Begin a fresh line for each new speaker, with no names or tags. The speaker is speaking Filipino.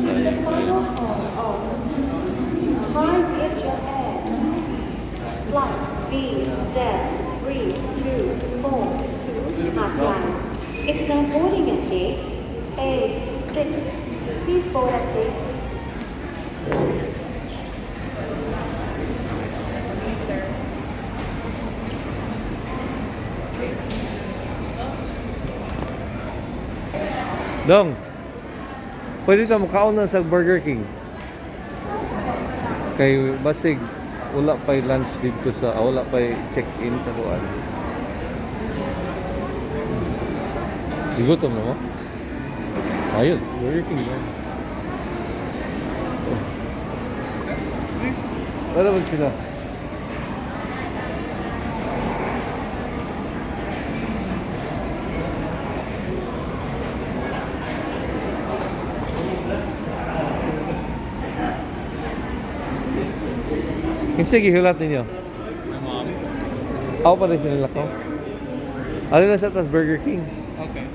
final call of Mars Asia Air Flight BZ324 to Hat Yai. It's now boarding at gate A6. Please board at gate.
Dong, pwede ta makaon na sa Burger King. Kay basig wala pa'y lunch dito sa wala pa'y check-in sa kuan. Gutom mo? Ayun, Burger King na. Ano ba sila? Kinsa gihulat ninyo?
My mom.
Ako pa rin sinila ko. Ano na sa tas Burger King?
Okay.